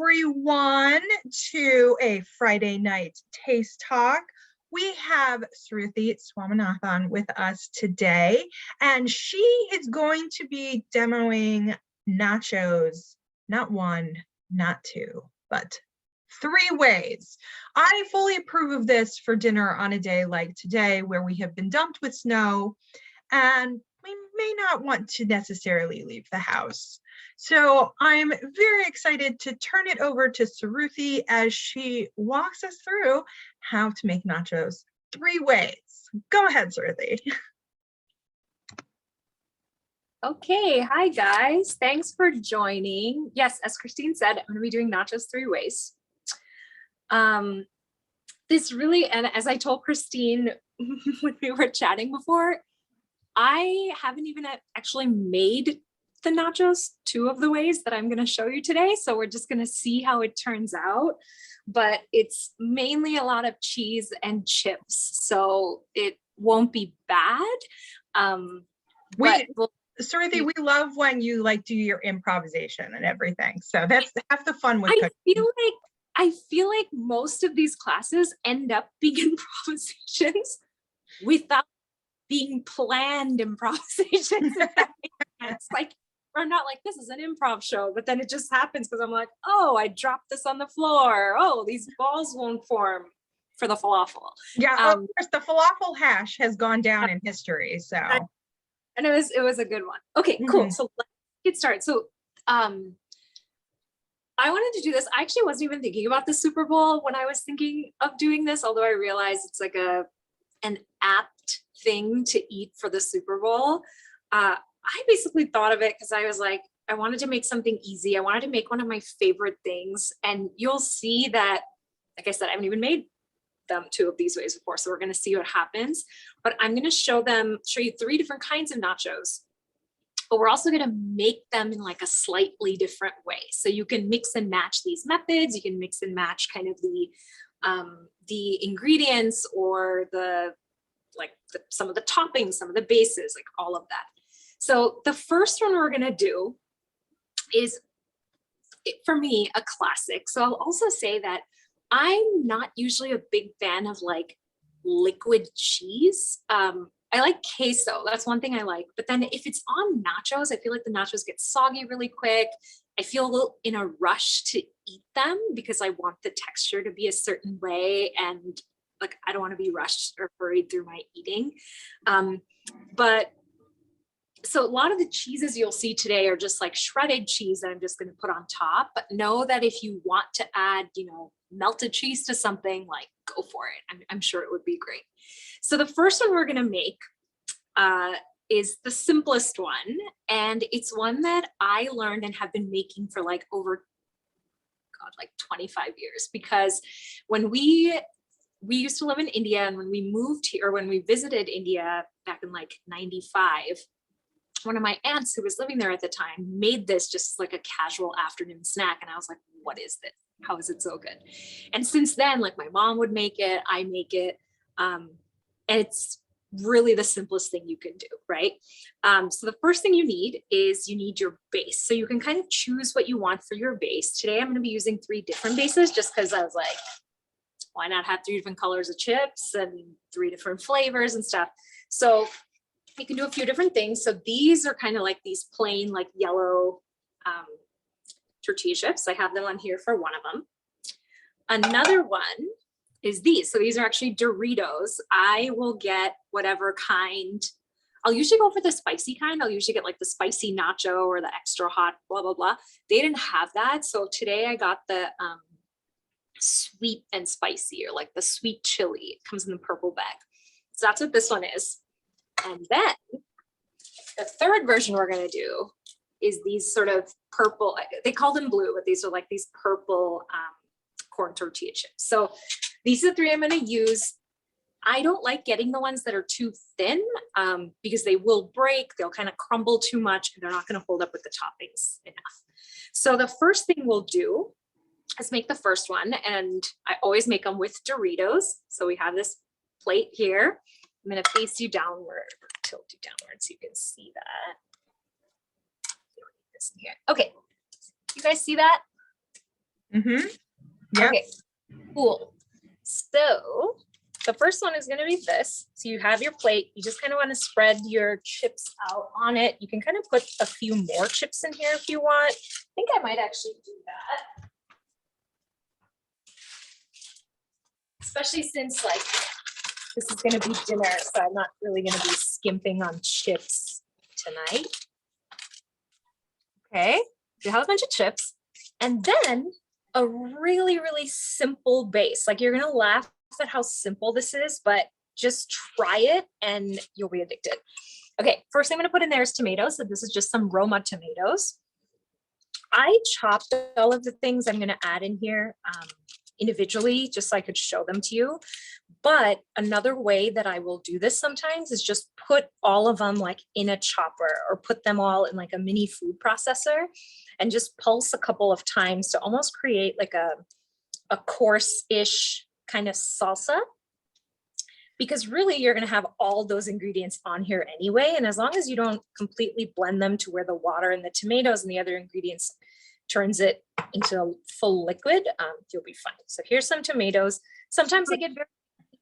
everyone to a Friday night taste talk. We have Sruthi Swaminathan with us today, and she is going to be demoing nachos, not one, not two, but 3 ways. I fully approve of this for dinner on a day like today, where we have been dumped with snow and we may not want to necessarily leave the house. So I'm very excited to turn it over to Sruthi as she walks us through how to make nachos 3 ways. Go ahead, Sruthi. Okay, hi guys. Thanks for joining. Yes, as Christine said, I'm going to be doing nachos 3 ways. This really, and as I told Christine when we were chatting before, I haven't even actually made the nachos 2 of the ways that I'm going to show you today. So we're just going to see how it turns out. But it's mainly a lot of cheese and chips, so it won't be bad. Sruthi, we love when you do your improvisation and everything. So that's half the fun with cooking. I feel like most of these classes end up being improvisations without being planned improvisations. It's like, we're not like, this is an improv show, but then it just happens because I'm like, oh, I dropped this on the floor. Oh, these balls won't form for the falafel. Yeah, of course, the falafel hash has gone down in history. So, and it was a good one. Okay, cool. So let's get started. So, I wanted to do this. I actually wasn't even thinking about the Super Bowl when I was thinking of doing this, although I realized it's like an apt thing to eat for the Super Bowl. I basically thought of it because I was like, I wanted to make something easy. I wanted to make one of my favorite things. And you'll see that, like I said, I haven't even made them 2 of these ways before. So we're going to see what happens. But I'm going to show you 3 different kinds of nachos. But we're also going to make them in like a slightly different way. So you can mix and match these methods. You can mix and match kind of the ingredients or some of the toppings, some of the bases, like all of that. So the first one we're going to do is, for me, a classic. So I'll also say that I'm not usually a big fan of like liquid cheese. I like queso. That's one thing I like. But then if it's on nachos, I feel like the nachos get soggy really quick. I feel a little in a rush to eat them because I want the texture to be a certain way. And like, I don't want to be rushed or hurried through my eating. So a lot of the cheeses you'll see today are just like shredded cheese that I'm just going to put on top. But know that if you want to add, melted cheese to something, like, go for it. I'm sure it would be great. So the first one we're going to make is the simplest one. And it's one that I learned and have been making for like over 25 years. Because when we used to live in India, and when we moved here, or when we visited India back in like 95, one of my aunts who was living there at the time made this just like a casual afternoon snack. And I was like, what is this? How is it so good? And since then, like, my mom would make it, I make it. And it's really the simplest thing you can do, right? So the first thing you need is your base. So you can kind of choose what you want for your base. Today, I'm going to be using 3 different bases just because I was like, why not have 3 different colors of chips and 3 different flavors and stuff? So you can do a few different things. So these are kind of like these plain, like yellow tortilla chips. I have them on here for one of them. Another one is these. So these are actually Doritos. I will get whatever kind. I'll usually go for the spicy kind. I'll usually get like the spicy nacho or the extra hot, blah, blah, blah. They didn't have that. So today I got the sweet and spicy, or like the sweet chili. It comes in the purple bag. So that's what this one is. And then the third version we're going to do is these sort of purple, they call them blue, but these are like these purple corn tortilla chips. So these are the 3 I'm going to use. I don't like getting the ones that are too thin because they will break. They'll kind of crumble too much and they're not going to hold up with the toppings enough. So the first thing we'll do is make the first one. And I always make them with Doritos. So we have this plate here. I'm going to face you downward, or tilt you downward so you can see that. Okay, you guys see that? Mm-hmm. Yep. Okay, cool. So the first one is going to be this. So you have your plate. You just kind of want to spread your chips out on it. You can kind of put a few more chips in here if you want. I think I might actually do that. Especially since like this is going to be dinner, so I'm not really going to be skimping on chips tonight. Okay, you have a bunch of chips. And then a really, really simple base. Like you're going to laugh at how simple this is, but just try it and you'll be addicted. Okay, first thing I'm going to put in there is tomatoes. So this is just some Roma tomatoes. I chopped all of the things I'm going to add in here individually, just so I could show them to you. But another way that I will do this sometimes is just put all of them like in a chopper or put them all in like a mini food processor and just pulse a couple of times to almost create like a coarse-ish kind of salsa. Because really you're going to have all those ingredients on here anyway. And as long as you don't completely blend them to where the water and the tomatoes and the other ingredients turns it into a full liquid, you'll be fine. So here's some tomatoes. Sometimes they get very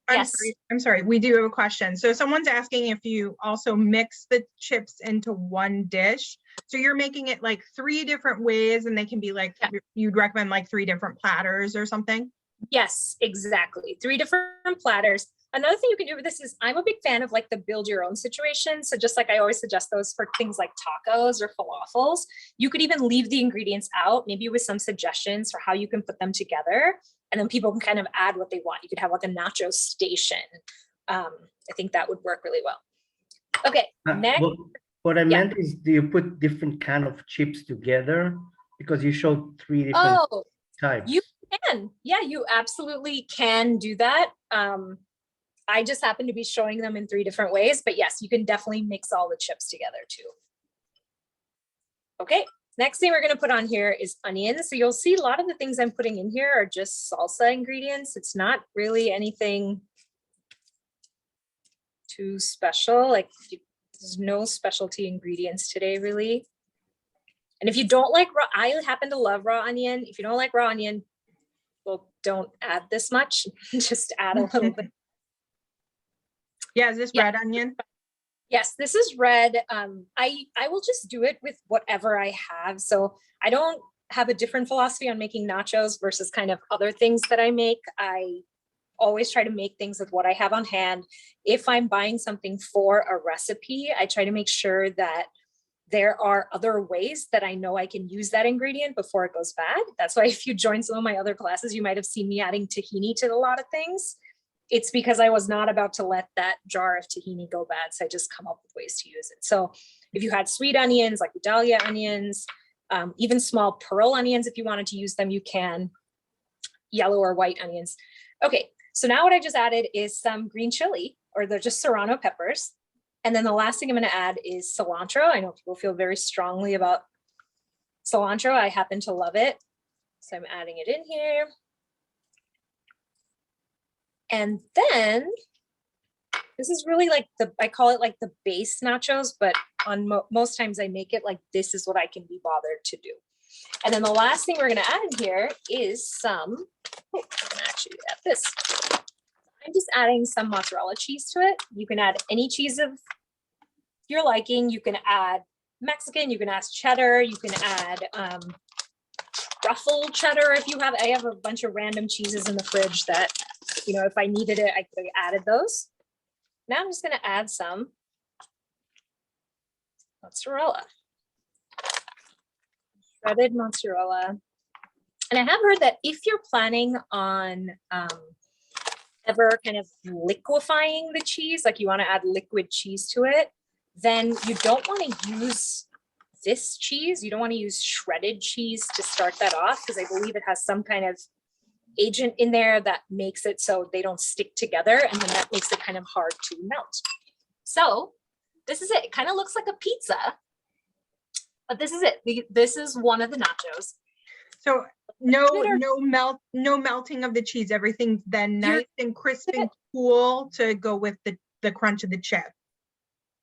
I'm sorry. We do have a question. So someone's asking if you also mix the chips into one dish. So you're making it like 3 different ways and they can be like, you'd recommend like 3 different platters or something? Yes, exactly. 3 different platters. Another thing you can do with this is I'm a big fan of like the build your own situation. So just like I always suggest those for things like tacos or falafels, you could even leave the ingredients out, maybe with some suggestions for how you can put them together. And then people can kind of add what they want. You could have like a nacho station. I think that would work really well. Okay, next. What I meant is, do you put different kind of chips together? Because you showed 3 different types. You can. Yeah, you absolutely can do that. I just happen to be showing them in 3 different ways, but yes, you can definitely mix all the chips together too. Okay, next thing we're going to put on here is onions. So you'll see a lot of the things I'm putting in here are just salsa ingredients. It's not really anything too special. Like there's no specialty ingredients today, really. And if you don't like raw, I happen to love raw onion. If you don't like raw onion, well, don't add this much. Just add a little bit. Yeah, is this red onion? Yes, this is red. I will just do it with whatever I have. So I don't have a different philosophy on making nachos versus kind of other things that I make. I always try to make things with what I have on hand. If I'm buying something for a recipe, I try to make sure that there are other ways that I know I can use that ingredient before it goes bad. That's why if you join some of my other classes, you might have seen me adding tahini to a lot of things. It's because I was not about to let that jar of tahini go bad. So I just come up with ways to use it. So if you had sweet onions, like Vidalia onions, even small pearl onions, if you wanted to use them, you can. Yellow or white onions. Okay, so now what I just added is some green chili, or they're just serrano peppers. And then the last thing I'm going to add is cilantro. I know people feel very strongly about cilantro. I happen to love it. So I'm adding it in here. And then this is really like I call it like the base nachos, but on most times I make it like this is what I can be bothered to do. And then the last thing we're going to add in here is some, I'm going to actually add this. I'm just adding some mozzarella cheese to it. You can add any cheese of your liking. You can add Mexican, you can add cheddar, you can add truffle cheddar if you have. I have a bunch of random cheeses in the fridge that, you know, if I needed it, I could have added those. Now I'm just going to add some mozzarella, shredded mozzarella. And I have heard that if you're planning on ever kind of liquefying the cheese, like you want to add liquid cheese to it, then you don't want to use this cheese. You don't want to use shredded cheese to start that off, because I believe it has some kind of agent in there that makes it so they don't stick together, and then that makes it kind of hard to melt. So this is it. It kind of looks like a pizza, but this is it. This is one of the nachos. So no melting of the cheese. Everything's then nice and crisp and cool to go with the crunch of the chip.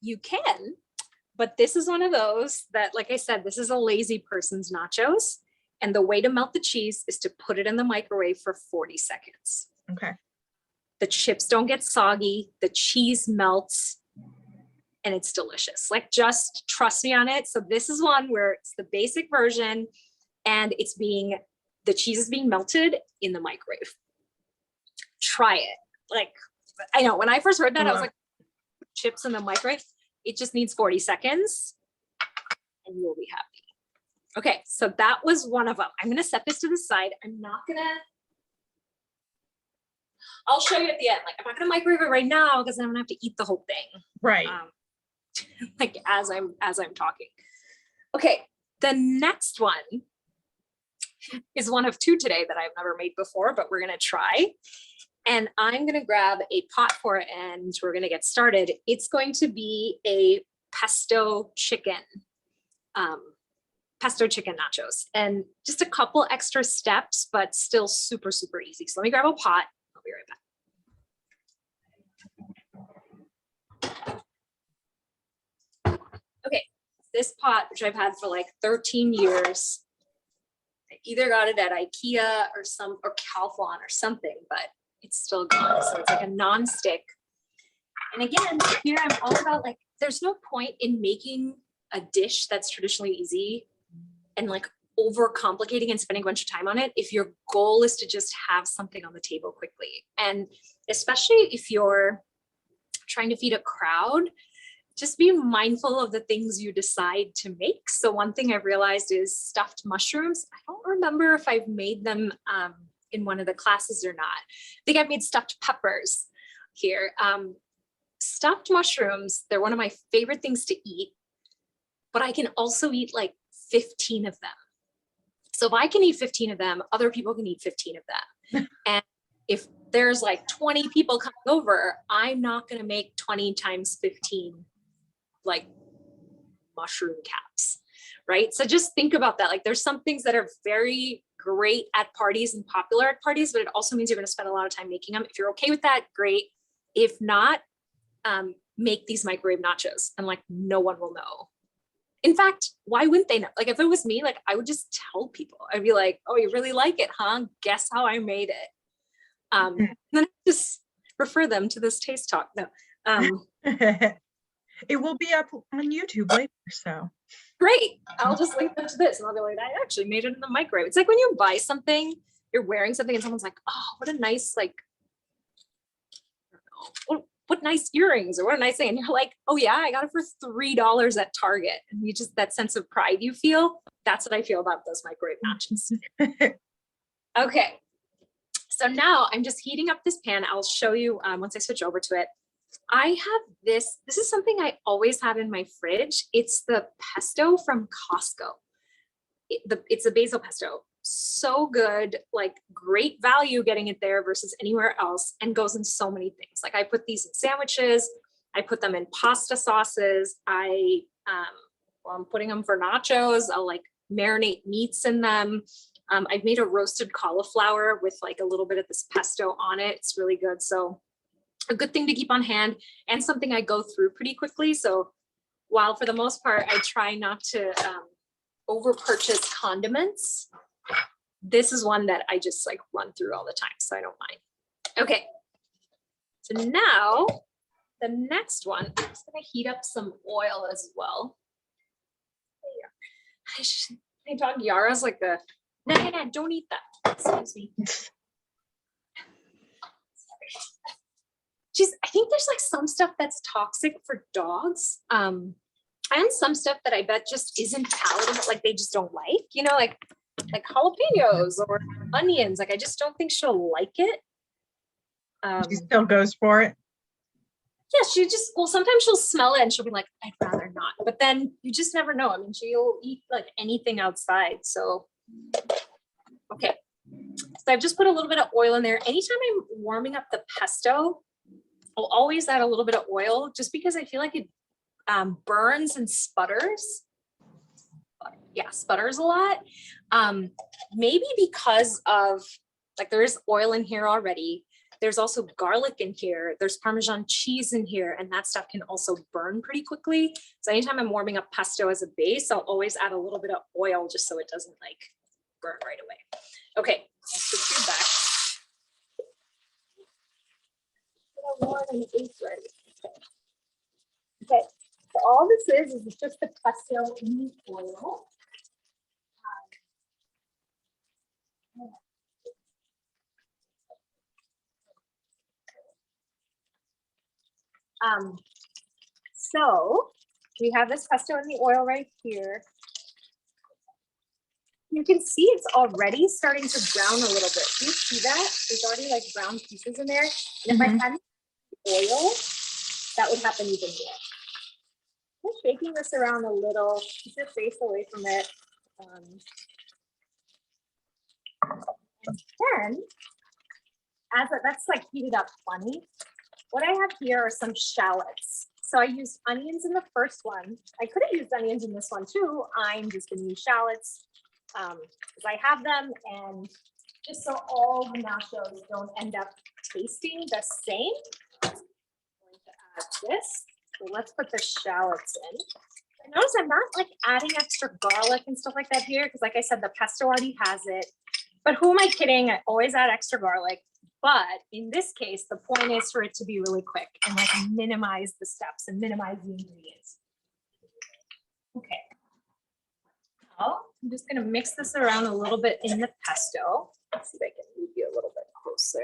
You can, but this is one of those that, like I said, this is a lazy person's nachos. And the way to melt the cheese is to put it in the microwave for 40 seconds. Okay. The chips don't get soggy, the cheese melts, and it's delicious. Like, just trust me on it. So this is one where it's the basic version, and the cheese is being melted in the microwave. Try it. Like, I know when I first heard that, I was like, chips in the microwave. It just needs 40 seconds and you'll be happy. Okay, so that was one of them. I'm gonna set this to the side. I'll show you at the end. Like, I'm not gonna microwave it right now because I'm gonna have to eat the whole thing. Right. Like as I'm talking. Okay, the next one is one of two today that I've never made before, but we're gonna try. And I'm gonna grab a pot for it and we're gonna get started. It's going to be a pesto chicken nachos, and just a couple extra steps, but still super, super easy. So let me grab a pot. I'll be right back. Okay, this pot, which I've had for like 13 years, I either got it at IKEA or Calphalon or something, but it's still good. So it's like a non-stick. And again, here I'm all about, like, there's no point in making a dish that's traditionally easy and like over complicating and spending a bunch of time on it if your goal is to just have something on the table quickly. And especially if you're trying to feed a crowd, just be mindful of the things you decide to make. So one thing I've realized is stuffed mushrooms. I don't remember if I've made them in one of the classes or not. I think I've made stuffed peppers here. Stuffed mushrooms, they're one of my favorite things to eat, but I can also eat like 15 of them. So if I can eat 15 of them, other people can eat 15 of them. And if there's like 20 people coming over, I'm not going to make 20 times 15 like mushroom caps, right? So just think about that. Like, there's some things that are very great at parties and popular at parties, but it also means you're going to spend a lot of time making them. If you're okay with that, great. If not, make these microwave nachos and like no one will know. In fact, why wouldn't they know? Like, if it was me, like, I would just tell people. I'd be like, oh, you really like it, huh? Guess how I made it. Then just refer them to this taste talk. No. It will be up on YouTube later, so. Great. I'll just link them to this and I'll be like, I actually made it in the microwave. It's like when you buy something, you're wearing something and someone's like, oh, what a nice, like, I don't know, what nice earrings, or what a nice thing. And you're like, oh yeah, I got it for $3 at Target. And you just, that sense of pride you feel, that's what I feel about those microwave nachos. Okay. So now I'm just heating up this pan. I'll show you once I switch over to it. I have this is something I always have in my fridge. It's the pesto from Costco. It's a basil pesto. So good, like great value getting it there versus anywhere else, and goes in so many things. Like, I put these in sandwiches, I put them in pasta sauces. I'm putting them for nachos. I'll like marinate meats in them. I've made a roasted cauliflower with like a little bit of this pesto on it. It's really good. So a good thing to keep on hand, and something I go through pretty quickly. So while for the most part, I try not to over purchase condiments, this is one that I just like run through all the time, so I don't mind. Okay, so now the next one, I'm just gonna heat up some oil as well. My dog Yara's like the, no, don't eat that. Excuse me. I think there's like some stuff that's toxic for dogs. And some stuff that I bet just isn't palatable, like they just don't like, you know, like jalapenos or onions. Like, I just don't think she'll like it. She still goes for it. Yeah, sometimes she'll smell it and she'll be like, I'd rather not. But then you just never know. I mean, she'll eat like anything outside. So, okay. So I've just put a little bit of oil in there. Anytime I'm warming up the pesto, I'll always add a little bit of oil, just because I feel like it burns and sputters. Yeah, sputters a lot. Maybe because of, like, there is oil in here already. There's also garlic in here. There's Parmesan cheese in here, and that stuff can also burn pretty quickly. So anytime I'm warming up pesto as a base, I'll always add a little bit of oil just so it doesn't like burn right away. Okay, let's put you back. More than 8 ready. Okay, so all this is just the pesto in the oil. So we have this pesto in the oil right here. You can see it's already starting to brown a little bit. Do you see that? There's already like brown pieces in there. And if I hadn't oil, that would happen even more. I'm shaking this around a little, keep your face away from it. And then, that's like heated up plenty. What I have here are some shallots. So I used onions in the first one. I could have used onions in this one too. I'm just gonna use shallots because I have them, and just so all the nachos don't end up tasting the same. I'm going to add this. So let's put the shallots in. Notice I'm not like adding extra garlic and stuff like that here because, like I said, the pesto already has it. But who am I kidding? I always add extra garlic. But in this case, the point is for it to be really quick and like minimize the steps and minimize the ingredients. Okay. Now I'm just going to mix this around a little bit in the pesto. Let's see if I can move you a little bit closer.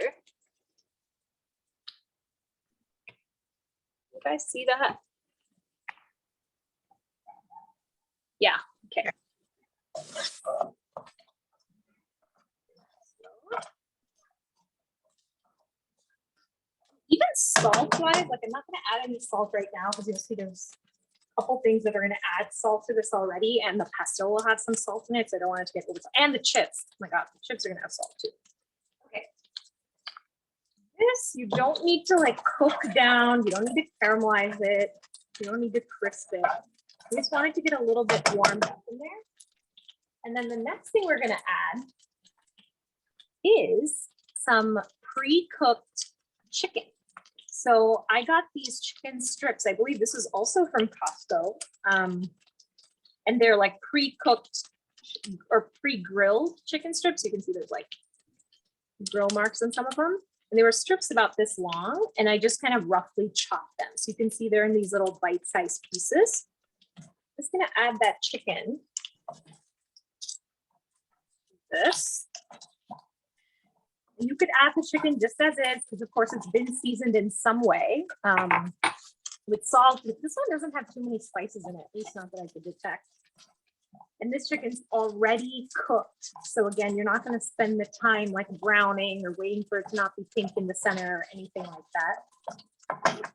You guys see that? Yeah, okay. Even salt wise, like I'm not going to add any salt right now because you'll see there's a couple things that are going to add salt to this already, and the pesto will have some salt in it, so I don't want it to get over. And the chips, oh my god, the chips are going to have salt too. Okay. This you don't need to like cook down. You don't need to caramelize it. You don't need to crisp it. You just want it to get a little bit warmed up in there. And then the next thing we're going to add is some pre-cooked chicken. So I got these chicken strips. I believe this is also from Costco. And they're like pre-cooked or pre-grilled chicken strips. You can see there's like grill marks on some of them. And they were strips about this long, and I just kind of roughly chopped them. So you can see they're in these little bite-sized pieces. I'm just gonna add that chicken. This. You could add the chicken just as is, because of course it's been seasoned in some way with salt. This one doesn't have too many spices in it, at least not that I could detect. And this chicken's already cooked. So again, you're not going to spend the time like browning or waiting for it to not be pink in the center or anything like that.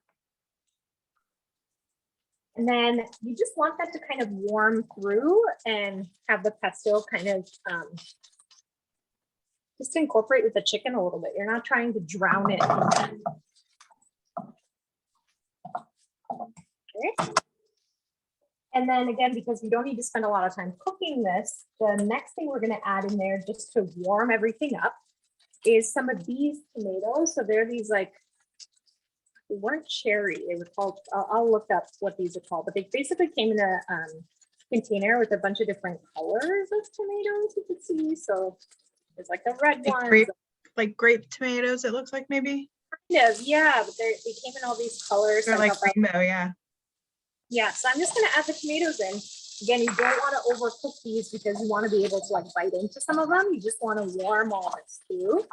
And then you just want that to kind of warm through and have the pesto kind of just incorporate with the chicken a little bit. You're not trying to drown it. Okay. And then again, because we don't need to spend a lot of time cooking this, the next thing we're going to add in there just to warm everything up is some of these tomatoes. So they're these like, they weren't cherry, they were called, I'll look up what these are called, but they basically came in a container with a bunch of different colors of tomatoes you could see. So there's like the red ones. Like grape tomatoes, it looks like maybe. Kind of, yeah, but they came in all these colors. They're like rainbow, yeah. Yeah, so I'm just going to add the tomatoes in. Again, you don't want to overcook these because you want to be able to like bite into some of them. You just want to warm all this through.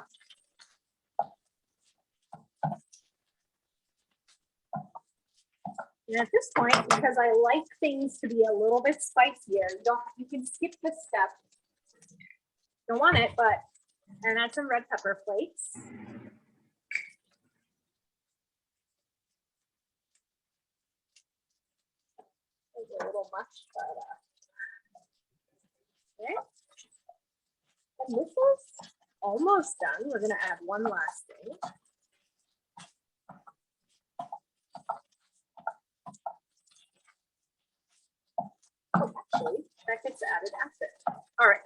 And at this point, because I like things to be a little bit spicier, you can skip this step. Don't want it, but and add some red pepper flakes. A little much, but okay. And this is almost done. We're going to add one last thing. Oh, actually, that gets added after. All right.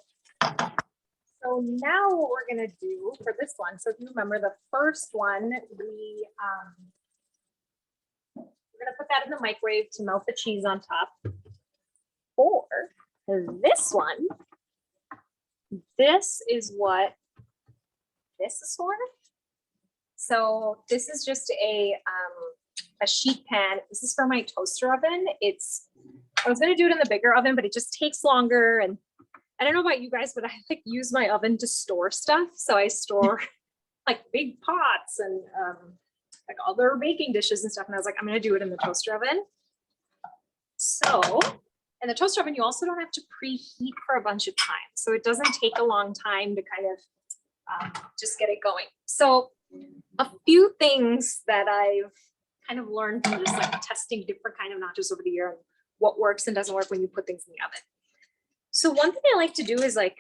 So now what we're going to do for this one, so if you remember the first one, we're going to put that in the microwave to melt the cheese on top. For this one, this is what this is for. So this is just a sheet pan. This is for my toaster oven. I was gonna do it in the bigger oven, but it just takes longer. And I don't know about you guys, but I like use my oven to store stuff. So I store like big pots and like other baking dishes and stuff. And I was like, I'm gonna do it in the toaster oven. So in the toaster oven, you also don't have to preheat for a bunch of time. So it doesn't take a long time to kind of just get it going. So a few things that I've kind of learned from just like testing different kind of nachos over the year and what works and doesn't work when you put things in the oven. So one thing I like to do is like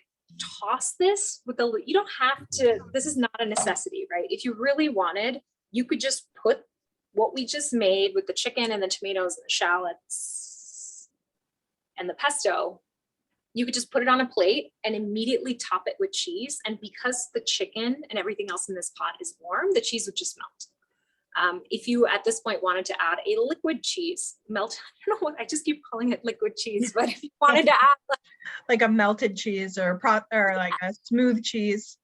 toss this with you don't have to, this is not a necessity, right? If you really wanted, you could just put what we just made with the chicken and the tomatoes and the shallots and the pesto, you could just put it on a plate and immediately top it with cheese. And because the chicken and everything else in this pot is warm, the cheese would just melt. If you at this point wanted to add a liquid cheese, I don't know what, I just keep calling it liquid cheese, but if you wanted to add like a melted cheese or like a smooth cheese.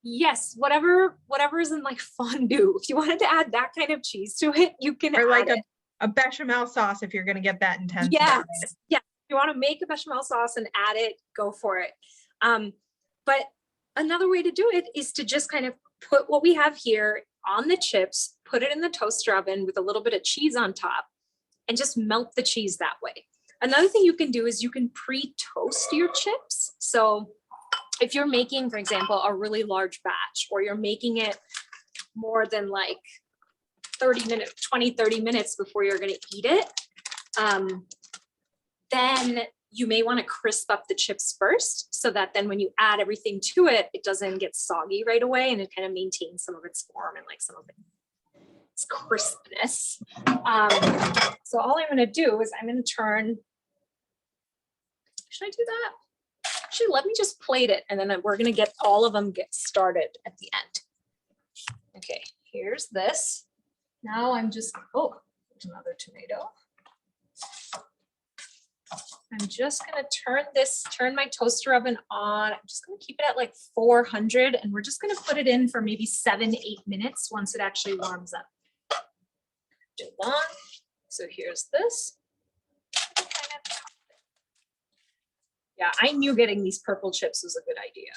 Yes, whatever is in like fondue. If you wanted to add that kind of cheese to it, you can or like add a bechamel sauce if you're going to get that intense. Yes, yeah. If you want to make a bechamel sauce and add it, go for it. But another way to do it is to just kind of put what we have here on the chips, put it in the toaster oven with a little bit of cheese on top, and just melt the cheese that way. Another thing you can do is you can pre-toast your chips. So if you're making, for example, a really large batch, or you're making it more than like 30 minutes before you're going to eat it, then you may want to crisp up the chips first so that then when you add everything to it, it doesn't get soggy right away and it kind of maintains some of its form and like some of its crispness. So all I'm going to do is I'm going to turn, should I do that? Actually, let me just plate it and then we're going to get all of them get started at the end. Okay, here's this. Now I'm just, oh, there's another tomato. I'm just going to turn my toaster oven on. I'm just going to keep it at like 400 and we're just going to put it in for maybe 7-8 minutes once it actually warms up. Too long. So here's this. Yeah, I knew getting these purple chips was a good idea.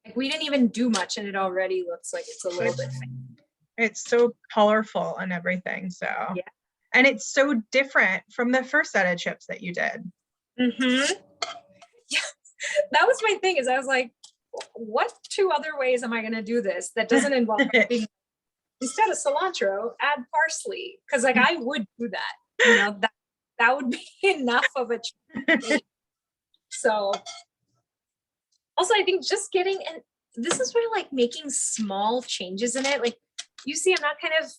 Like we didn't even do much and it already looks like it's a little bit faint. It's so colorful and everything. So yeah. And it's so different from the first set of chips that you did. Mm-hmm. Yeah, that was my thing is I was like, what 2 other ways am I going to do this that doesn't involve being, instead of cilantro, add parsley? Because like I would do that, you know, that would be enough of a chip. So also I think just getting, and this is where like making small changes in it. Like you see, I'm not kind of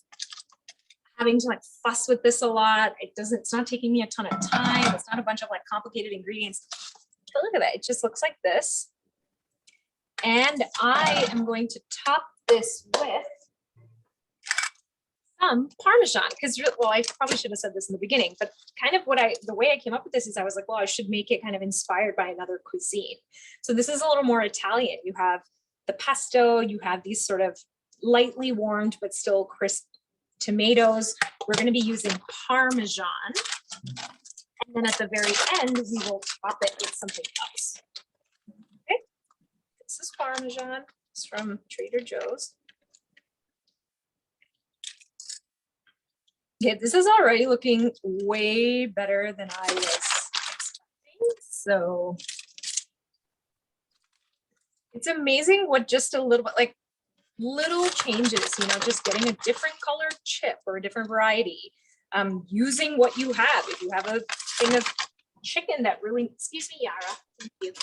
having to like fuss with this a lot. It's not taking me a ton of time. It's not a bunch of like complicated ingredients. But look at that, it just looks like this. And I am going to top this with some Parmesan, because, well, I probably should have said this in the beginning, but kind of the way I came up with this is I was like, well, I should make it kind of inspired by another cuisine. So this is a little more Italian. You have the pesto, you have these sort of lightly warmed, but still crisp tomatoes. We're going to be using Parmesan. And then at the very end, we will top it with something else. Okay. This is Parmesan. It's from Trader Joe's. Okay, this is already looking way better than I was expecting. So it's amazing what just a little bit, like little changes, you know, just getting a different colored chip or a different variety, using what you have. If you have a thing of chicken that really, excuse me, Yara, thank you.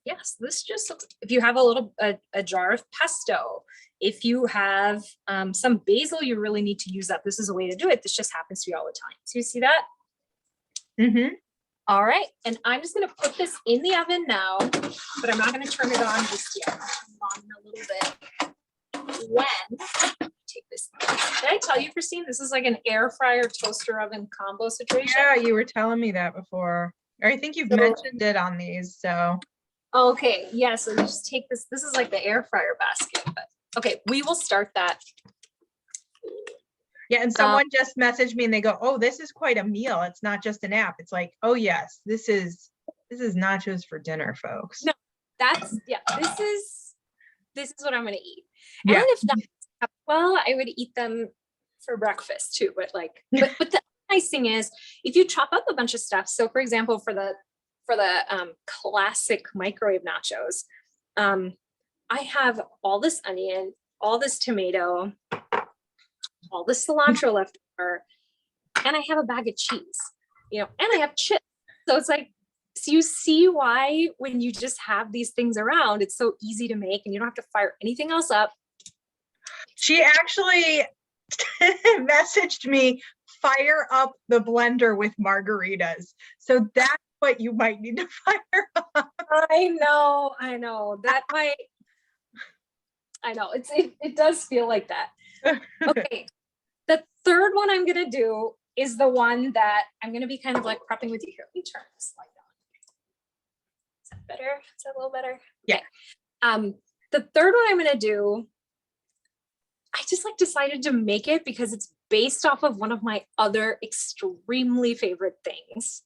Yes, this just looks, if you have a jar of pesto, if you have some basil, you really need to use that. This is a way to do it. This just happens to you all the time. So you see that? Mm-hmm. All right, and I'm just gonna put this in the oven now, but I'm not gonna turn it on just yet. On a little bit. When, take this. Did I tell you, Christine, this is like an air fryer toaster oven combo situation? Yeah, you were telling me that before. Or I think you've So- mentioned it on these, so. Okay, yeah, so you just take this. This is like the air fryer basket, but okay, we will start that. Yeah, and someone just messaged me and they go, "Oh, this is quite a meal. It's not just an app." It's like, "Oh yes, this is nachos for dinner, folks." No, that's this is what I'm gonna eat. Yeah. And if not, well, I would eat them for breakfast too. But like, but the nice thing is, if you chop up a bunch of stuff. So, for example, for the classic microwave nachos, I have all this onion, all this tomato, all this cilantro left over, and I have a bag of cheese, and I have chips. So it's like, so you see why when you just have these things around, it's so easy to make and you don't have to fire anything else up. She actually messaged me, "Fire up the blender with margaritas." So that's what you might need to fire up. I know that might, it does feel like that. Okay. The third one I'm going to do is the one that I'm going to be kind of like prepping with you here. Let me turn this light on. Is that better? Is that a little better? Yeah. Okay. The third one I'm going to do, I just like decided to make it because it's based off of one of my other extremely favorite things,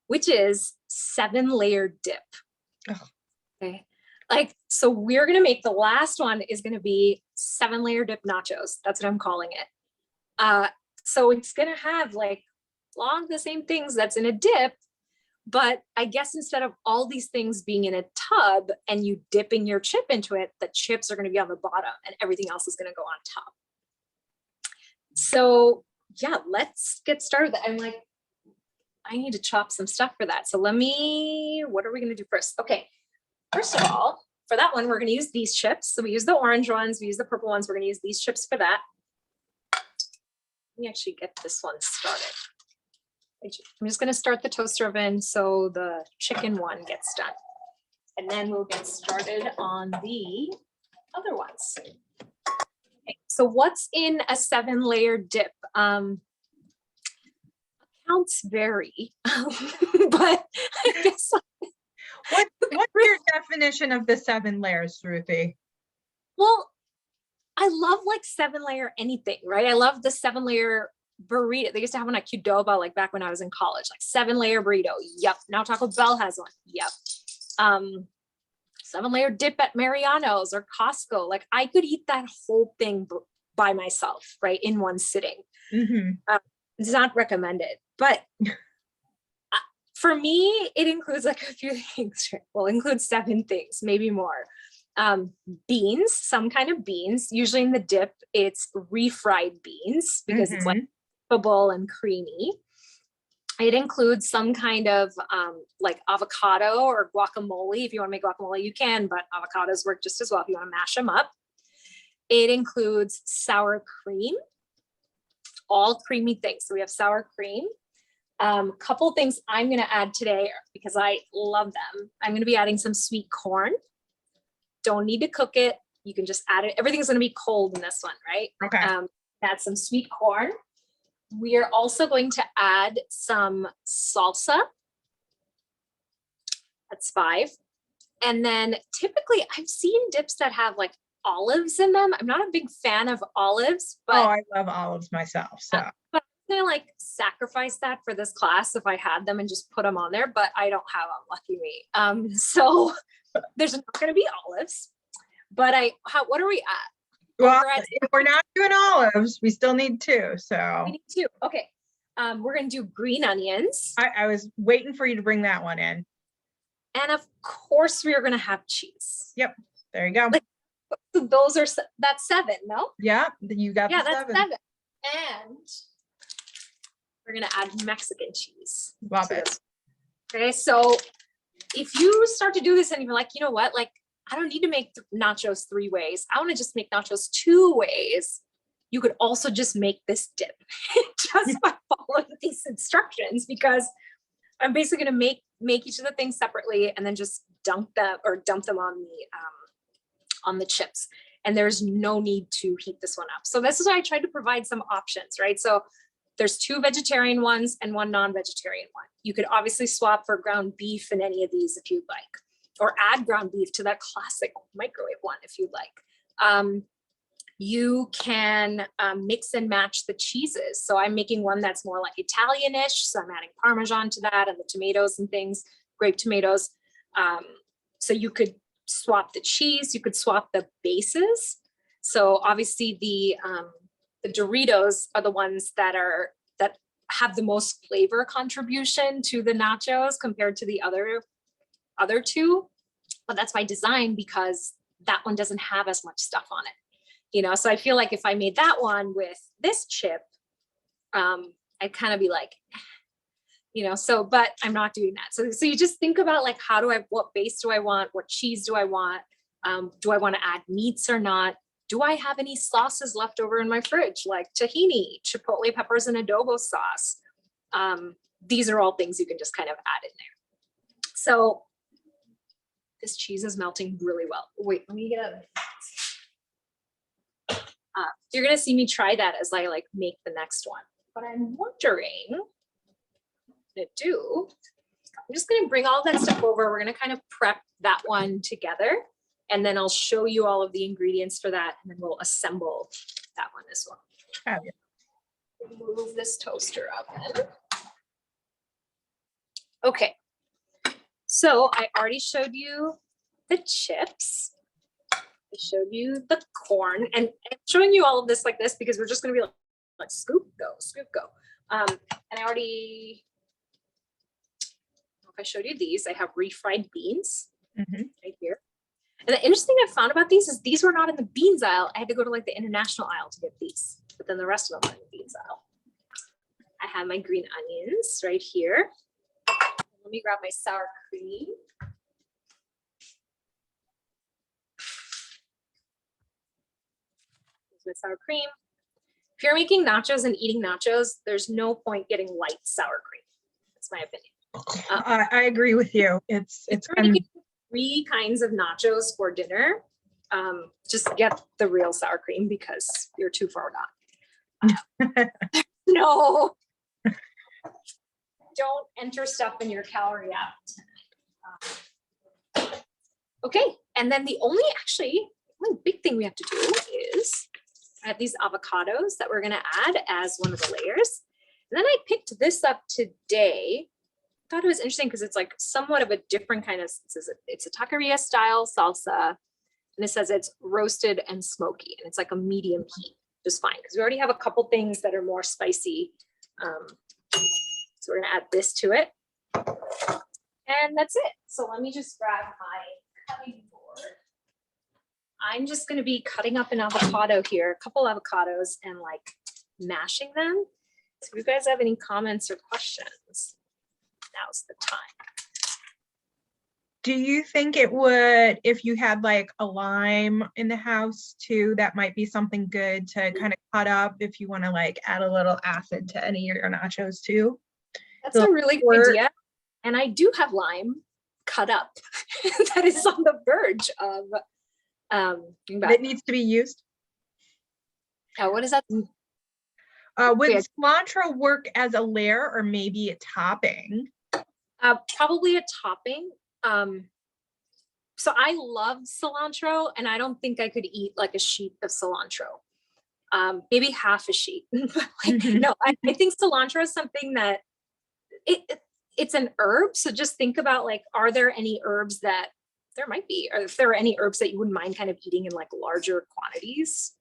which is 7-layer dip. Oh. Okay. Like, so we're going to make the last one is going to be 7-layer dip nachos. That's what I'm calling it. So it's going to have like along the same things that's in a dip, but I guess instead of all these things being in a tub and you dipping your chip into it, the chips are going to be on the bottom and everything else is going to go on top. So yeah, let's get started. I'm like, I need to chop some stuff for that. So what are we going to do first? Okay. First of all, for that one, we're going to use these chips. So we use the orange ones, we use the purple ones. We're going to use these chips for that. Let me actually get this one started. I'm just going to start the toaster oven so the chicken one gets done. And then we'll get started on the other ones. Okay, so what's in a 7-layer dip? Counts vary, but I guess. What's your definition of the 7 layers, Ruthie? Well, I love like 7-layer anything, right? I love the 7-layer burrito. They used to have one at Qdoba, like back when I was in college, like 7-layer burrito. Yep. Now Taco Bell has one. Yep. 7-layer dip at Mariano's or Costco. Like I could eat that whole thing by myself, right? In one sitting. Mm-hmm. It's not recommended, but for me, it includes like a few things. Well, it includes 7 things, maybe more. Beans, some kind of beans. Usually in the dip, it's refried beans because it's like bubble and creamy. It includes some kind of like avocado or guacamole. If you want to make guacamole, you can, but avocados work just as well if you want to mash them up. It includes sour cream, all creamy things. So we have sour cream. Couple things I'm going to add today because I love them. I'm going to be adding some sweet corn. Don't need to cook it. You can just add it. Everything's going to be cold in this one, right? Okay. Add some sweet corn. We are also going to add some salsa. That's 5. And then typically I've seen dips that have like olives in them. I'm not a big fan of olives, but I love olives myself. So but I'm gonna like sacrifice that for this class if I had them and just put them on there, but I don't have them, lucky me. So there's not gonna be olives, but what are we at? Well, if we're not doing olives, we still need 2. So we need 2. Okay. We're gonna do green onions. I was waiting for you to bring that one in. And of course we are gonna have cheese. Yep. There you go. So those are, that's 7, no? Yeah, you got Yeah, the that's 7. 7. And we're gonna add Mexican cheese. Love it. Okay, so if you start to do this and you're like, you know what, like I don't need to make nachos 3 ways. I want to just make nachos 2 ways. You could also just make this dip just by following these instructions, because I'm basically going to make each of the things separately and then just dump them on the chips. And there's no need to heat this one up. So this is why I tried to provide some options, right? So there's 2 vegetarian ones and 1 non-vegetarian one. You could obviously swap for ground beef in any of these if you'd like, or add ground beef to that classic microwave one if you'd like. You can mix and match the cheeses. So I'm making one that's more like Italian-ish. So I'm adding Parmesan to that and the tomatoes and things, grape tomatoes. So you could swap the cheese, you could swap the bases. So obviously the Doritos are the ones that have the most flavor contribution to the nachos compared to the other 2. But that's by design because that one doesn't have as much stuff on it. You know, so I feel like if I made that one with this chip, I'd kind of be like, you know, so, but I'm not doing that. So you just think about like, what base do I want? What cheese do I want? Do I want to add meats or not? Do I have any sauces left over in my fridge, like tahini, chipotle peppers, and adobo sauce? These are all things you can just kind of add in there. So this cheese is melting really well. Wait, let me get out of it. You're gonna see me try that as I like make the next one. But I'm wondering what to do. I'm just gonna bring all that stuff over. We're gonna kind of prep that one together, and then I'll show you all of the ingredients for that, and then we'll assemble that one as well. Move this toaster oven. Okay, so I already showed you the chips. I showed you the corn, and I'm showing you all of this like this because we're just going to be like scoop, go, scoop, go. And I already, if I showed you these, I have refried beans right here. And the interesting thing I found about these is these were not in the beans aisle. I had to go to like the international aisle to get these, but then the rest of them are in the beans aisle. I have my green onions right here. Let me grab my sour cream. Here's my sour cream. If you're making nachos and eating nachos, there's no point getting light sour cream. That's my opinion. I agree with you. It's making 3 kinds of nachos for dinner. Just get the real sour cream because you're too far gone. No. Don't enter stuff in your calorie app. Okay, and then the only big thing we have to do is I have these avocados that we're gonna add as one of the layers. And then I picked this up today. Thought it was interesting because it's like somewhat of a different kind of, it's a taqueria style salsa. And it says it's roasted and smoky, and it's like a medium heat, just fine. Because we already have a couple things that are more spicy. So we're gonna add this to it. And that's it. So let me just grab my cutting board. I'm just gonna be cutting up an avocado here, a couple avocados, and like mashing them. So if you guys have any comments or questions, now's the time. Do you think it would, if you had like a lime in the house too, that might be something good to kind of cut up if you want to like add a little acid to any of your nachos too? That's a really good idea. And I do have lime cut up that is on the verge of that needs to be used. What is that? Would cilantro work as a layer or maybe a topping? Probably a topping. So I love cilantro, and I don't think I could eat like a sheet of cilantro. Maybe half a sheet. No, I think cilantro is something that it's an herb. So just think about like, are there any herbs that there might be, or if there are any herbs that you wouldn't mind kind of eating in like larger quantities.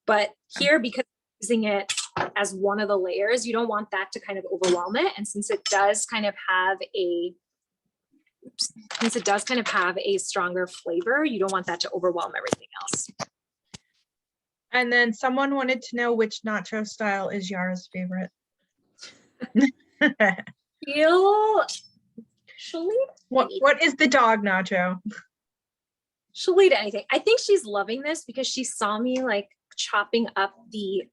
But here, because using it as one of the layers, you don't want that to kind of overwhelm it. And since it does kind of have a stronger flavor, you don't want that to overwhelm everything else. And then someone wanted to know which nacho style is Yara's favorite. What is the dog nacho? She'll eat anything. I think she's loving this because she saw me like chopping up the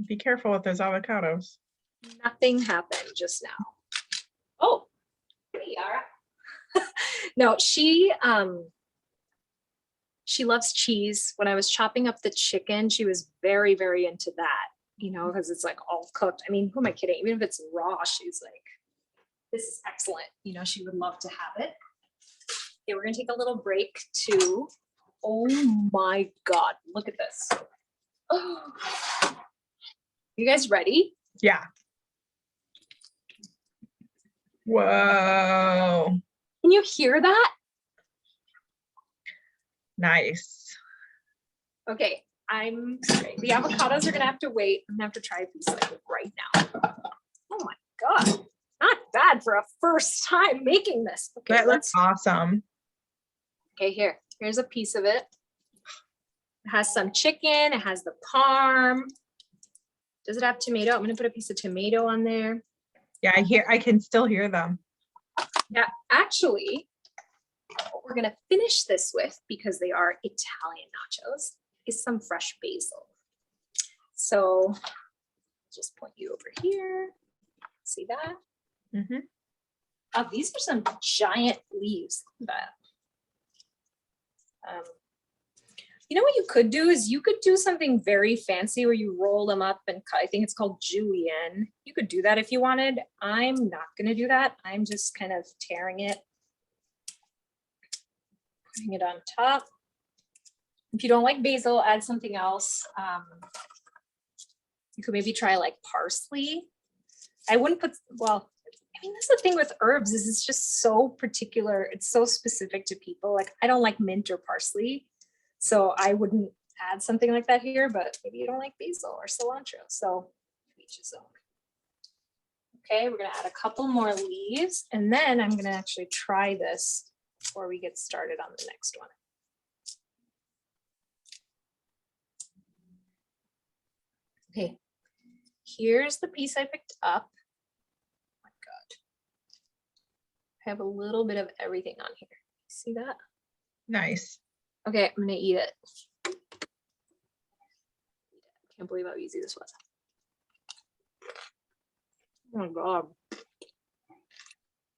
Be careful with those avocados. Nothing happened just now. Oh, hey Yara. No, she She loves cheese. When I was chopping up the chicken, she was very, very into that, you know, because it's like all cooked. I mean, who am I kidding? Even if it's raw, she's like, this is excellent. You know, she would love to have it. Okay, we're gonna take a little break too. Oh my God, look at this. Oh. You guys ready? Yeah. Whoa. Can you hear that? Nice. Okay, I'm sorry. The avocados are gonna have to wait. I'm gonna have to try a piece like right now. Oh my God, not bad for a first time making this. Okay, That looks awesome. Okay, here's a piece of it. It has some chicken, it has the parm. Does it have tomato? I'm gonna put a piece of tomato on there. Yeah, I can still hear them. Yeah, actually, what we're gonna finish this with, because they are Italian nachos, is some fresh basil. So just point you over here. See that? Mm-hmm. Oh, these are some giant leaves. Look at that. You know what you could do is you could do something very fancy where you roll them up and cut. I think it's called julienne. You could do that if you wanted. I'm not going to do that. I'm just kind of tearing it, putting it on top. If you don't like basil, add something else. You could maybe try like parsley. I wouldn't put, well, I mean, that's the thing with herbs is it's just so particular. It's so specific to people. Like I don't like mint or parsley. So I wouldn't add something like that here, but maybe you don't like basil or cilantro. So each his own. Okay, we're gonna add a couple more leaves and then I'm gonna actually try this before we get started on the next one. Okay, here's the piece I picked up. Oh my God. I have a little bit of everything on here. See that? Nice. Okay, I'm gonna eat it. Can't believe how easy this was. Oh my God.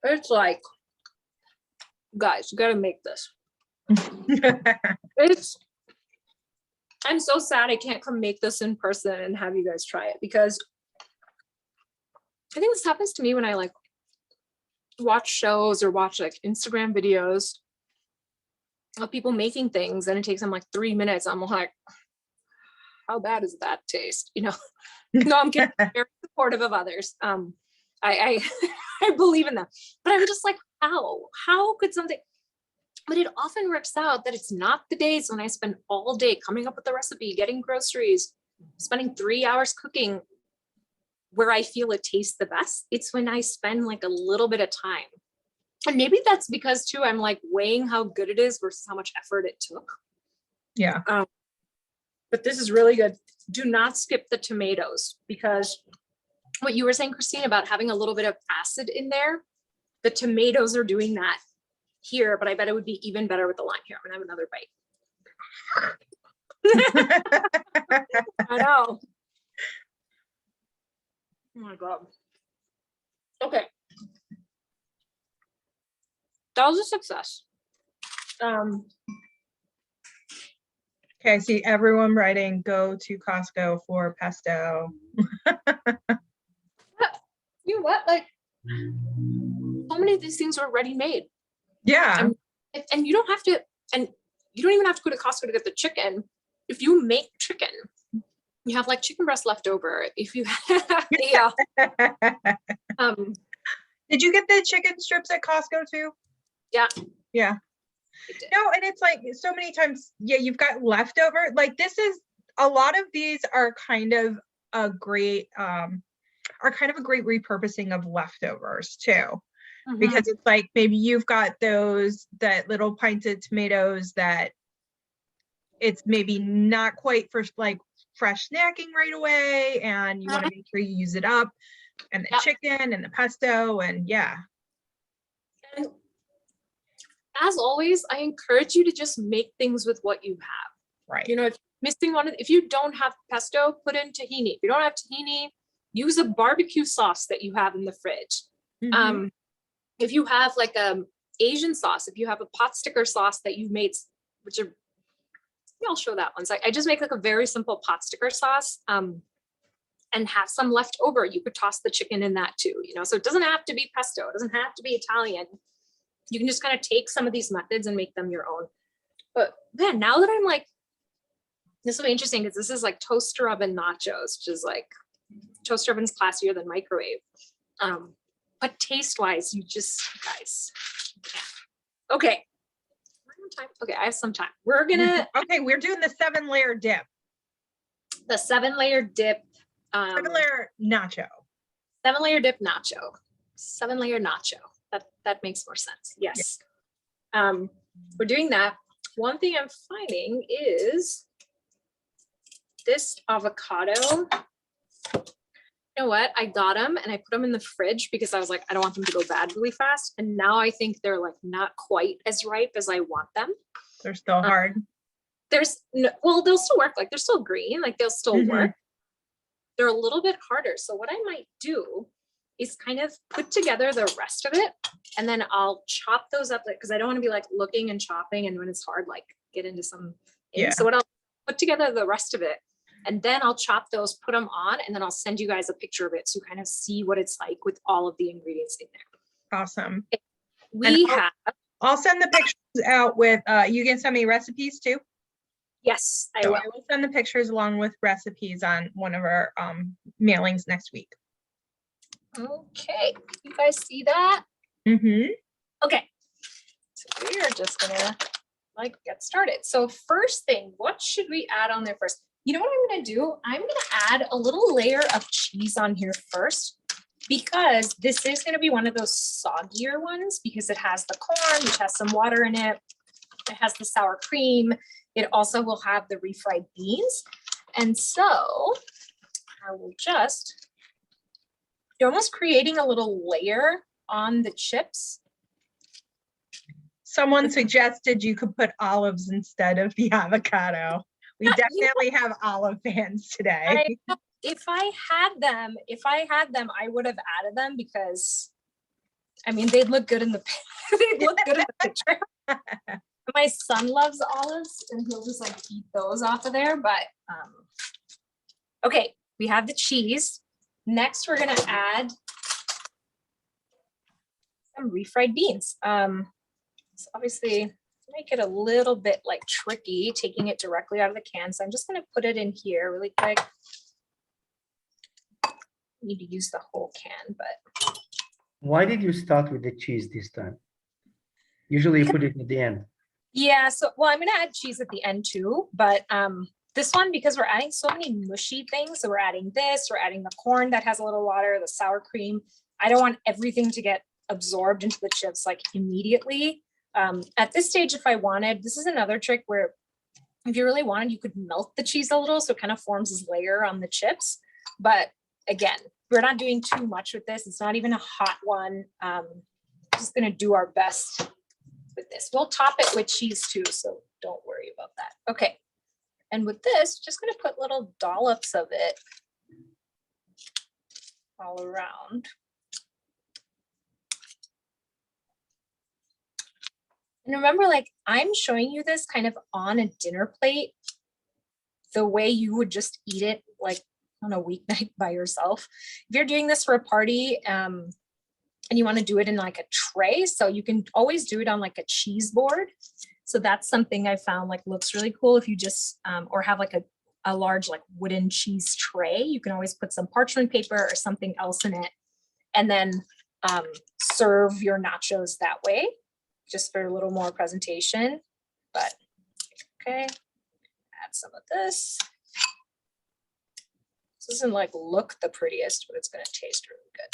It's like, guys, you gotta make this. I'm so sad I can't come make this in person and have you guys try it because I think this happens to me when I like watch shows or watch like Instagram videos of people making things and it takes them like 3 minutes. I'm like, how bad does that taste? You know, no, I'm kidding. I'm very supportive of others. I I believe in them, but I'm just like, how could something, but it often works out that it's not the days when I spend all day coming up with the recipe, getting groceries, spending 3 hours cooking where I feel it tastes the best. It's when I spend like a little bit of time. And maybe that's because too, I'm like weighing how good it is versus how much effort it took. Yeah. But this is really good. Do not skip the tomatoes because what you were saying, Christine, about having a little bit of acid in there, the tomatoes are doing that here, but I bet it would be even better with the lime. Here, I'm gonna have another bite. I know. Oh my God. Okay. That was a success. Okay, I see everyone writing, go to Costco for pesto. You know what? Like, so many of these things are ready made. Yeah. And you don't have to, and you don't even have to go to Costco to get the chicken. If you make chicken, you have like chicken breast left over. If you have Did you get the chicken strips at Costco too? Yeah. Yeah. No, and it's like so many times, yeah, you've got leftover. Like this is a lot of these are kind of a great repurposing of leftovers too. Because it's like maybe you've got that little pints of tomatoes that it's maybe not quite for like fresh snacking right away, and you want to make sure you use it up, and the chicken and the pesto, and yeah. And as always, I encourage you to just make things with what you have. Right. You know, if you're missing one, if you don't have pesto, put in tahini. If you don't have tahini, use a barbecue sauce that you have in the fridge. If you have like Asian sauce, if you have a pot sticker sauce that you've made, which are I'll show that one. So I just make like a very simple pot sticker sauce and have some left over. You could toss the chicken in that too, you know, so it doesn't have to be pesto. It doesn't have to be Italian. You can just kind of take some of these methods and make them your own. But man, now that I'm like, this will be interesting because this is like toaster oven nachos, which is like toaster oven's classier than microwave. But taste wise, you just guys, yeah. Okay. Time. Okay, I have some time. We're gonna okay, we're doing the 7-layer dip. The 7-layer dip. 7-layer nacho. 7-layer dip nacho. 7-layer nacho. That makes more sense. Yes. Yeah. We're doing that. One thing I'm finding is this avocado. You know what? I got them and I put them in the fridge because I was like, I don't want them to go bad really fast. And now I think they're like not quite as ripe as I want them. They're still hard. There's no, well, they'll still work. Like they're still green, like they'll still work. They're a little bit harder. So what I might do is kind of put together the rest of it. And then I'll chop those up because I don't want to be like looking and chopping. And when it's hard, like get into some. Yeah. So what I'll put together the rest of it. And then I'll chop those, put them on, and then I'll send you guys a picture of it so you kind of see what it's like with all of the ingredients in there. Awesome. I'll send the pictures out with, you can send me recipes too? Yes, I will send the pictures along with recipes on one of our mailings next week. Okay, you guys see that? Okay, so we are just gonna like get started. So first thing, what should we add on there first? You know what I'm going to do? I'm going to add a little layer of cheese on here first because this is going to be one of those soggier ones because it has the corn, which has some water in it. It has the sour cream. It also will have the refried beans. And so I will just, you're almost creating a little layer on the chips. Someone suggested you could put olives instead of the avocado. We definitely have olive fans today. If I had them, I would have added them because, I mean, they'd look good in the they'd look good in the picture. My son loves olives, and he'll just like eat those off of there. But okay, we have the cheese. Next, we're gonna add some refried beans. So obviously, make it a little bit like tricky taking it directly out of the can. So I'm just going to put it in here really quick. Need to use the whole can, but. Why did you start with the cheese this time? Usually you put it at the end. Yeah, so, well, I'm going to add cheese at the end too, but this one, because we're adding so many mushy things, so we're adding this, we're adding the corn that has a little water, the sour cream. I don't want everything to get absorbed into the chips like immediately. At this stage, if I wanted, this is another trick where if you really wanted, you could melt the cheese a little so it kind of forms this layer on the chips. But again, we're not doing too much with this. It's not even a hot one. Just going to do our best with this. We'll top it with cheese too, so don't worry about that. Okay. And with this, just going to put little dollops of it all around. And remember, like, I'm showing you this kind of on a dinner plate, the way you would just eat it like on a weeknight by yourself. If you're doing this for a party and you want to do it in like a tray, so you can always do it on like a cheese board. So that's something I found like looks really cool if you just, or have like a large like wooden cheese tray. You can always put some parchment paper or something else in it and then serve your nachos that way, just for a little more presentation. But okay, add some of this. This doesn't like look the prettiest, but it's going to taste really good.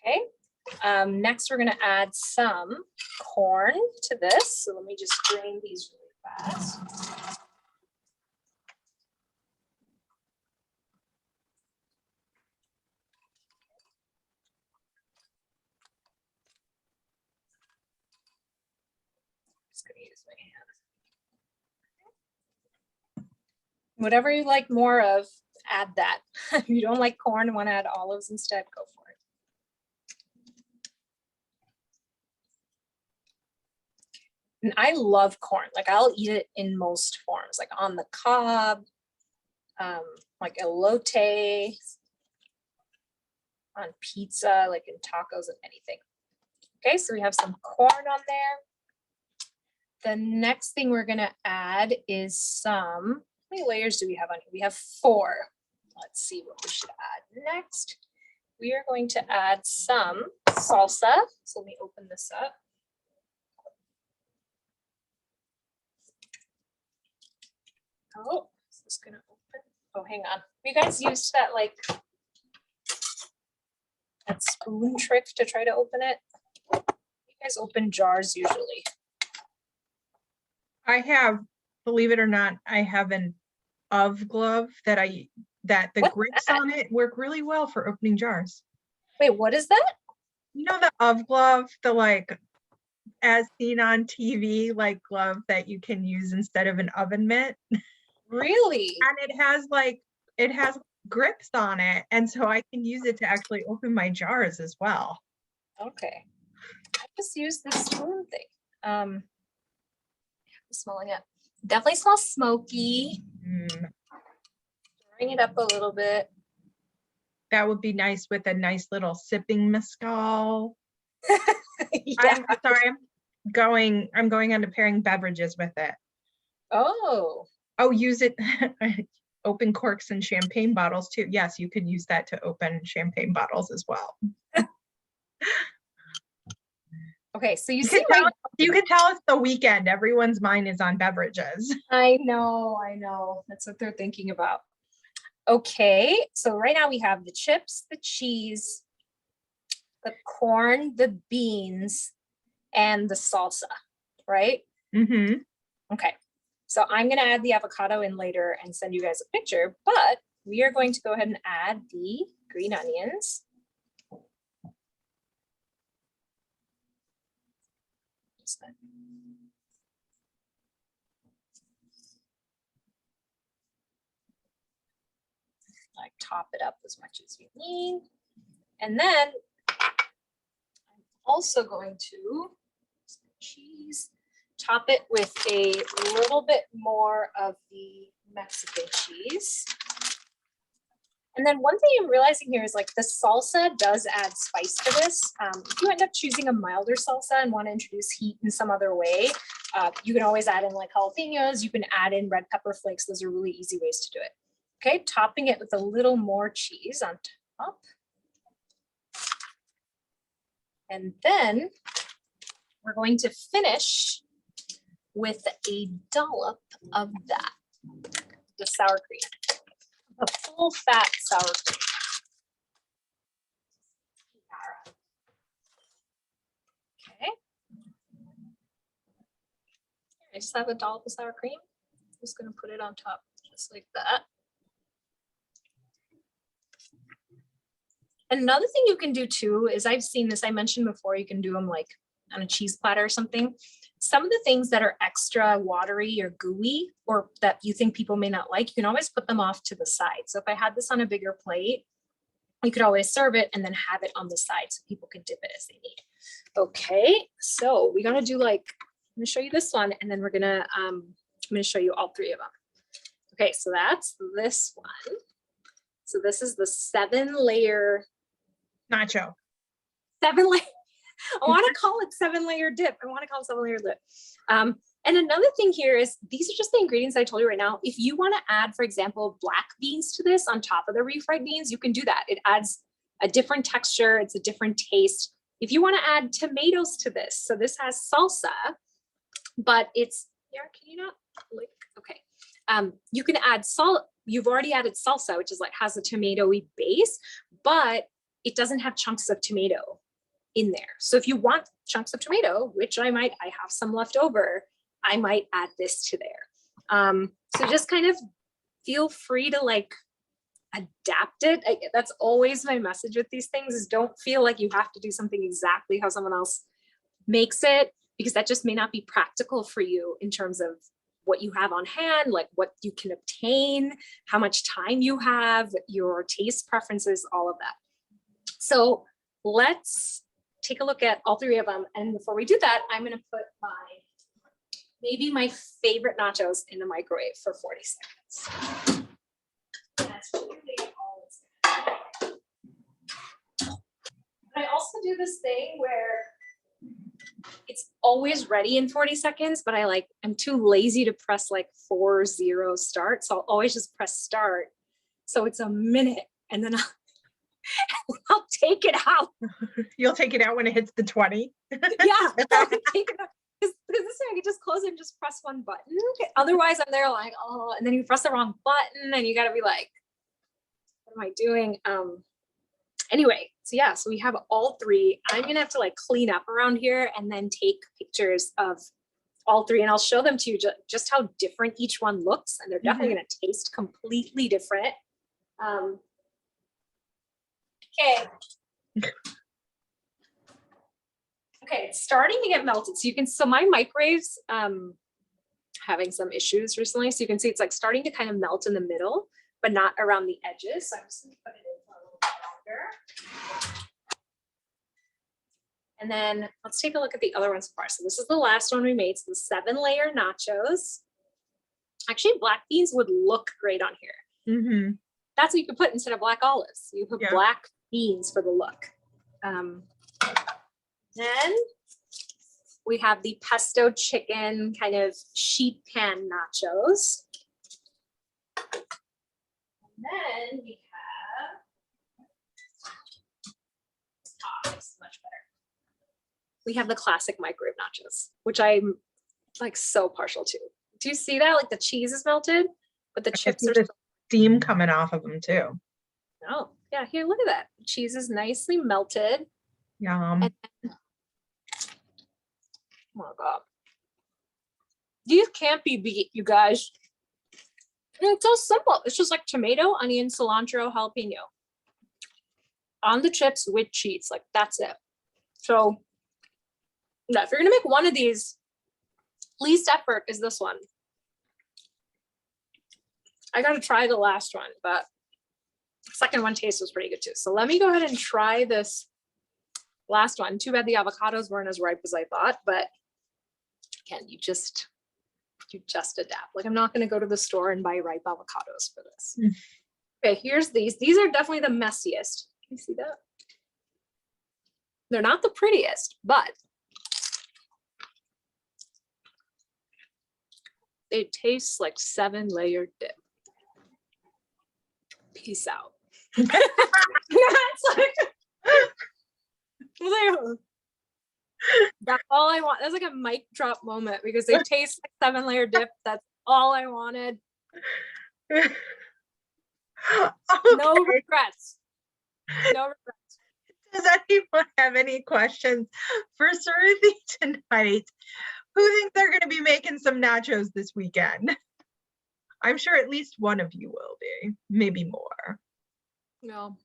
Okay, next we're going to add some corn to this. So let me just drain these really fast. Just going to use my hand. Whatever you like more of, add that. If you don't like corn and want to add olives instead, go for it. And I love corn. Like I'll eat it in most forms, like on the cob, like elote, on pizza, like in tacos and anything. Okay, so we have some corn on there. The next thing we're gonna add is how many layers do we have on here? We have 4. Let's see what we should add next. We are going to add some salsa. So let me open this up. Oh, is this gonna open? Oh, hang on. You guys used that like that spoon trick to try to open it? You guys open jars usually. I have, believe it or not, I have an of glove that the What's grips that? on it work really well for opening jars. Wait, what is that? You know the of glove, the like as seen on TV, like glove that you can use instead of an oven mitt. Really? And it has grips on it. And so I can use it to actually open my jars as well. Okay. I just use the spoon thing. Smelling it. Definitely smells smoky. Bring it up a little bit. That would be nice with a nice little sipping mezcal. Yeah. I'm sorry, I'm going on to pairing beverages with it. Oh. Oh, use it. Open corks and champagne bottles too. Yes, you could use that to open champagne bottles as well. Okay, so you You see can tell, you can tell it's the weekend. Everyone's mind is on beverages. I know. That's what they're thinking about. Okay, so right now we have the chips, the cheese, the corn, the beans, and the salsa, right? Mm-hmm. Okay, so I'm gonna add the avocado in later and send you guys a picture, but we are going to go ahead and add the green onions. Like top it up as much as you need. And then I'm also going to cheese, top it with a little bit more of the Mexican cheese. And then one thing I'm realizing here is like the salsa does add spice to this. If you end up choosing a milder salsa and want to introduce heat in some other way, you can always add in like jalapenos. You can add in red pepper flakes. Those are really easy ways to do it. Okay, topping it with a little more cheese on top. And then we're going to finish with a dollop of that, the sour cream, a full fat sour cream. Okay. I just have a dollop of sour cream. I'm just going to put it on top just like that. Another thing you can do too is I've seen this, I mentioned before, you can do them like on a cheese platter or something. Some of the things that are extra watery or gooey or that you think people may not like, you can always put them off to the side. So if I had this on a bigger plate, you could always serve it and then have it on the side so people can dip it as they need. Okay, so we're gonna do like, I'm gonna show you this one and then we're gonna, I'm gonna show you all 3 of them. Okay, so that's this one. So this is the 7-layer Nacho. 7-layer. I want to call it 7-layer dip. I want to call it 7-layer dip. And another thing here is these are just the ingredients I told you right now. If you want to add, for example, black beans to this on top of the refried beans, you can do that. It adds a different texture. It's a different taste. If you want to add tomatoes to this, so this has salsa, but it's, yeah, can you not? Like, okay. You can add salt. You've already added salsa, which is like has a tomatoey base, but it doesn't have chunks of tomato in there. So if you want chunks of tomato, which I have some left over, I might add this to there. So just kind of feel free to like adapt it. That's always my message with these things is don't feel like you have to do something exactly how someone else makes it, because that just may not be practical for you in terms of what you have on hand, like what you can obtain, how much time you have, your taste preferences, all of that. So let's take a look at all 3 of them. And before we do that, I'm going to put my maybe my favorite nachos in the microwave for 40 seconds. That's really all it's gonna be. I also do this thing where it's always ready in 40 seconds, but I'm too lazy to press like 4-0 start. So I'll always just press start. So it's a minute and then I'll take it out. You'll take it out when it hits the 20. Yeah, I'll take it out. Because this way I can just close it and just press one button. Otherwise I'm there like, oh, and then you press the wrong button and you gotta be like, what am I doing? Anyway, so yeah, so we have all three. I'm gonna have to like clean up around here and then take pictures of all three and I'll show them to you just how different each one looks, and they're definitely gonna taste completely different. Okay. Okay, it's starting to get melted. So you can, so my microwave's having some issues recently. So you can see it's like starting to kind of melt in the middle, but not around the edges. So I'm just gonna put it in for a little bit longer. And then let's take a look at the other ones so far. So this is the last one we made. So the 7-layer nachos. Actually, black beans would look great on here. Mm-hmm. That's what you could put instead of black olives. You put black beans for the look. Then we have the pesto chicken kind of sheet pan nachos. And then we have, this is much better. We have the classic microwave nachos, which I'm like so partial to. Do you see that? Like the cheese is melted, but the chips are steam coming off of them too. Oh, yeah, here, look at that. The cheese is nicely melted. Yum. And then, oh my God. These can't be beat, you guys. And it's so simple. It's just like tomato, onion, cilantro, jalapeno on the chips with cheese. Like that's it. So yeah, if you're gonna make one of these, least effort is this one. I gotta try the last one, but the second one taste was pretty good too. So let me go ahead and try this last one. Too bad the avocados weren't as ripe as I thought, but again, you just adapt. Like I'm not gonna go to the store and buy ripe avocados for this. Okay, here's these. These are definitely the messiest. Can you see that? They're not the prettiest, but they taste like 7-layer dip. Peace out. It's like, that's all I want. That's like a mic drop moment because they taste like 7-layer dip. That's all I wanted. Okay. No regrets. No regrets. Does anyone have any questions for Suruthi tonight? Who thinks they're going to be making some nachos this weekend? I'm sure at least one of you will be, maybe more. No.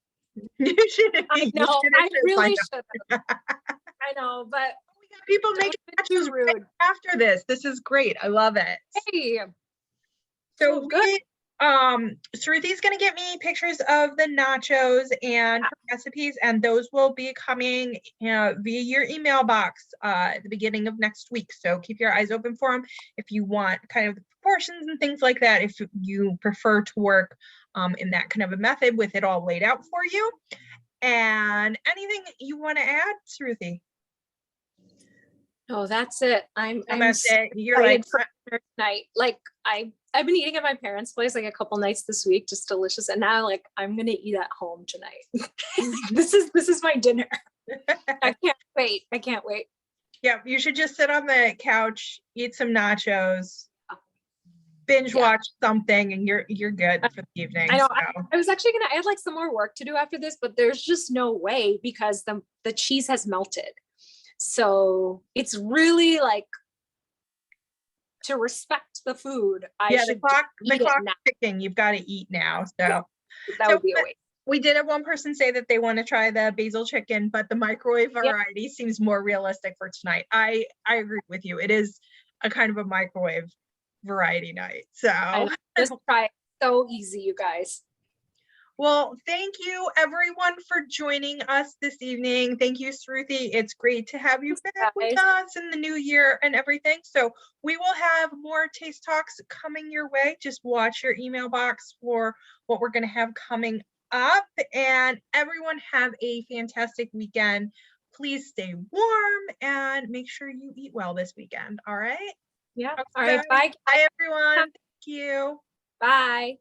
You shouldn't. I know. I really should have. I know, but we got people making nachos right after this. This is great. I love it. Hey. So good. Suruthi's gonna get me pictures of the nachos and recipes, and those will be coming via your email box at the beginning of next week. So keep your eyes open for them if you want kind of the proportions and things like that, if you prefer to work in that kind of a method with it all laid out for you. And anything you want to add, Suruthi? Oh, that's it. That's it. You're like tonight. Like I've been eating at my parents' place like a couple nights this week, just delicious. And now like I'm gonna eat at home tonight. This is my dinner. I can't wait. I can't wait. Yeah, you should just sit on the couch, eat some nachos, binge watch something, and you're good for the evening. I know. So. I was actually I had like some more work to do after this, but there's just no way because the cheese has melted. So it's really like to respect the food. The clock's ticking. You've got to eat now. So that would be a waste. We did have one person say that they want to try the basil chicken, but the microwave variety seems more realistic for tonight. I agree with you. It is a kind of a microwave variety night. So just try it. So easy, you guys. Well, thank you everyone for joining us this evening. Thank you, Sruthi. It's great to have you Thanks, back with guys. us in the new year and everything. So we will have more Taste Talks coming your way. Just watch your email box for what we're going to have coming up. And everyone have a fantastic weekend. Please stay warm and make sure you eat well this weekend. All right? Yeah. Okay, All right. Bye. Bye, everyone. Thank you. Bye.